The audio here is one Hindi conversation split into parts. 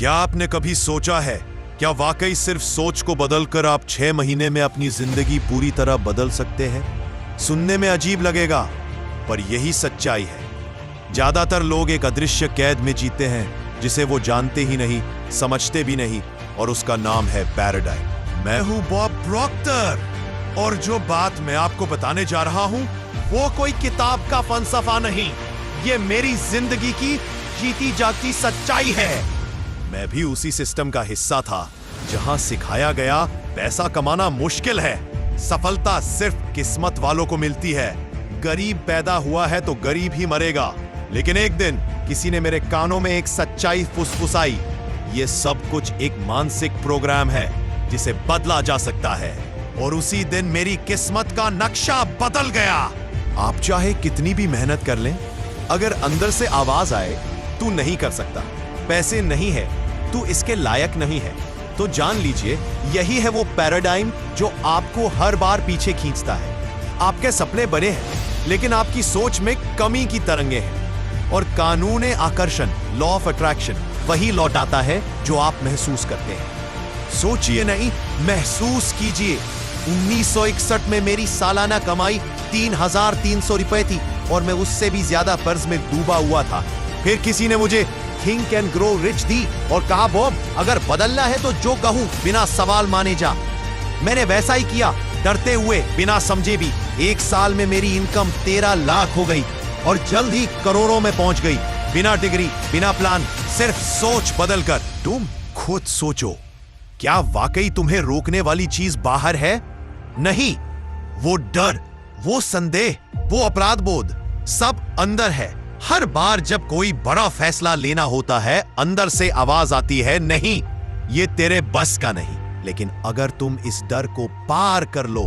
क्या आपने कभी सोचा है, क्या वाकई सिर्फ सोच को बदलकर आप 6 महीने में अपनी जिंदगी पूरी तरह बदल सकते हैं? सुनने में अजीब लगेगा, पर यही सच्चाई है। ज्यादातर लोग एक अदृश्य कैद में जीते हैं जिसे वो जानते ही नहीं, समझते भी नहीं, और उसका नाम है पैराडाइम। मैं हूं बॉब प्रॉक्टर, और जो बात मैं आपको बताने जा रहा हूं वो कोई किताब का फलसफा नहीं, ये मेरी जिंदगी की जीती जागती सच्चाई है। मैं भी उसी सिस्टम का हिस्सा था जहां सिखाया गया पैसा कमाना मुश्किल है, सफलता सिर्फ किस्मत वालों को मिलती है, गरीब पैदा हुआ है तो गरीब ही मरेगा। लेकिन एक दिन किसी ने मेरे कानों में एक सच्चाई फुसफुसाई, ये सब कुछ एक मानसिक प्रोग्राम है जिसे बदला जा सकता है। और उसी दिन मेरी किस्मत का नक्शा बदल गया। आप चाहे कितनी भी मेहनत कर लें, अगर अंदर से आवाज आए तू नहीं कर सकता, पैसे नहीं है, तू इसके लायक नहीं है, तो जान लीजिए यही है वो पैराडाइम जो आपको हर बार पीछे खींचता है। आपके सपने बड़े हैं लेकिन आपकी सोच में कमी की तरंगे हैं, और कानून आकर्षण, लॉ ऑफ अट्रैक्शन, वही लौटाता है जो आप महसूस करते हैं। सोचिए नहीं, महसूस कीजिए। 1961 में मेरी सालाना कमाई 3,300 रुपए थी और मैं उससे भी ज्यादा कर्ज में डूबा हुआ था। फिर किसी ने मुझे थिंक एंड ग्रो रिच दी और कहा, बॉब अगर बदलना है तो जो कहूं बिना सवाल माने जा। मैंने वैसा ही किया, डरते हुए, बिना समझे भी। 1 साल में मेरी इनकम 13 लाख हो गई और जल्द ही करोड़ों में पहुंच गई, बिना डिग्री, बिना प्लान, सिर्फ सोच बदलकर। तुम खुद सोचो, क्या वाकई तुम्हें रोकने वाली चीज बाहर है? नहीं, वो डर, वो संदेह, वो अपराध बोध सब अंदर है। हर बार जब कोई बड़ा फैसला लेना होता है, अंदर से आवाज आती है, नहीं, ये तेरे बस का नहीं। लेकिन अगर तुम इस डर को पार कर लो,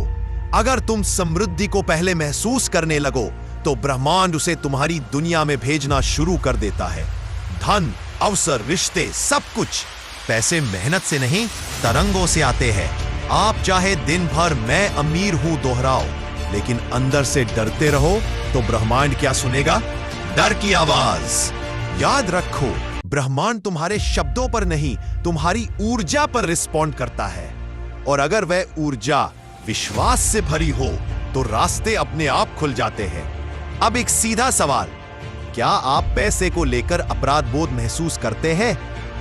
अगर तुम समृद्धि को पहले महसूस करने लगो, तो ब्रह्मांड उसे तुम्हारी दुनिया में भेजना शुरू कर देता है। धन, अवसर, रिश्ते, सब कुछ। पैसे मेहनत से नहीं, तरंगों से आते हैं। आप चाहे दिन भर मैं अमीर हूं दोहराओ, लेकिन अंदर से डरते रहो तो ब्रह्मांड क्या सुनेगा? डर की आवाज। याद रखो, ब्रह्मांड तुम्हारे शब्दों पर नहीं, तुम्हारी ऊर्जा पर रिस्पॉन्ड करता है, और अगर वह ऊर्जा विश्वास से भरी हो तो रास्ते अपने आप खुल जाते हैं। अब एक सीधा सवाल, क्या आप पैसे को लेकर अपराध बोध महसूस करते हैं?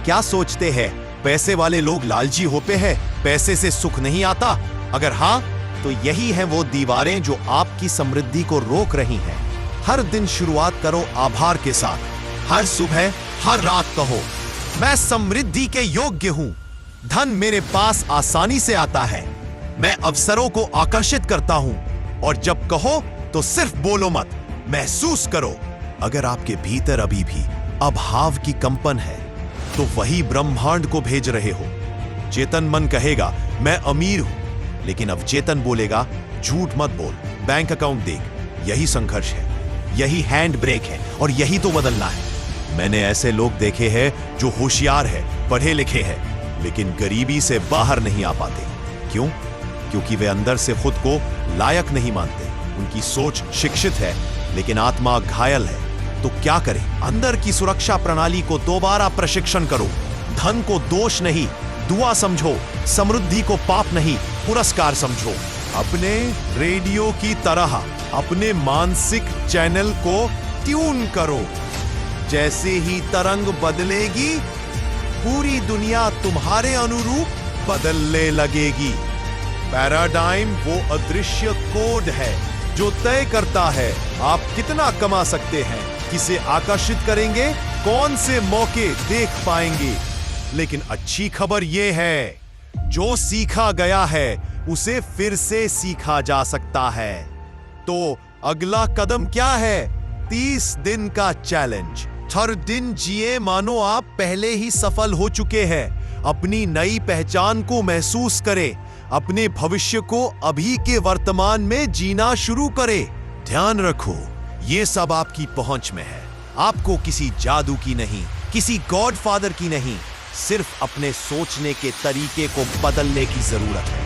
क्या सोचते हैं पैसे वाले लोग लालची होते हैं, पैसे से सुख नहीं आता? अगर हां, तो यही है वो दीवारें जो आपकी समृद्धि को रोक रही हैं। हर दिन शुरुआत करो आभार के साथ। हर सुबह, हर रात कहो, मैं समृद्धि के योग्य हूं। धन मेरे पास आसानी से आता है। मैं अवसरों को आकर्षित करता हूं। और जब कहो तो सिर्फ बोलो मत, महसूस करो। अगर आपके भीतर अभी भी अभाव की कंपन है, तो वही ब्रह्मांड को भेज रहे हो। चेतन मन कहेगा मैं अमीर हूं, लेकिन अवचेतन बोलेगा झूठ मत बोल, बैंक अकाउंट देख। यही संघर्ष है, यही हैंड ब्रेक है, और यही तो बदलना है। मैंने ऐसे लोग देखे हैं जो होशियार है, पढ़े लिखे हैं, लेकिन गरीबी से बाहर नहीं आ पाते। क्यों? क्योंकि वे अंदर से खुद को लायक नहीं मानते। उनकी सोच शिक्षित है लेकिन आत्मा घायल है। तो क्या करें? अंदर की सुरक्षा प्रणाली को दोबारा प्रशिक्षण करो। धन को दोष नहीं, दुआ समझो। समृद्धि को पाप नहीं, पुरस्कार समझो। अपने रेडियो की तरह अपने मानसिक चैनल को ट्यून करो। जैसे ही तरंग बदलेगी, पूरी दुनिया तुम्हारे अनुरूप बदलने लगेगी। पैराडाइम वो अदृश्य कोड है जो तय करता है आप कितना कमा सकते हैं, किसे आकर्षित करेंगे, कौन से मौके देख पाएंगे। लेकिन अच्छी खबर यह है, जो सीखा गया है उसे फिर से सीखा जा सकता है। तो अगला कदम क्या है? 30 दिन का चैलेंज। हर दिन जिए मानो आप पहले ही सफल हो चुके हैं। अपनी नई पहचान को महसूस करें। अपने भविष्य को अभी के वर्तमान में जीना शुरू करें। ध्यान रखो, ये सब आपकी पहुंच में है। आपको किसी जादू की नहीं, किसी गॉडफादर की नहीं, सिर्फ अपने सोचने के तरीके को बदलने की जरूरत है।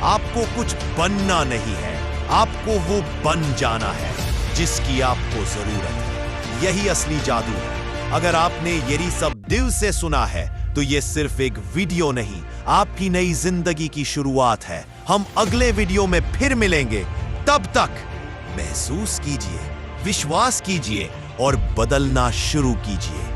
आपको कुछ बनना नहीं है, आपको वो बन जाना है जिसकी आपको जरूरत है। यही असली जादू है। अगर आपने यही सब दिल से सुना है तो ये सिर्फ एक वीडियो नहीं, आपकी नई जिंदगी की शुरुआत है। हम अगले वीडियो में फिर मिलेंगे। तब तक महसूस कीजिए, विश्वास कीजिए और बदलना शुरू कीजिए।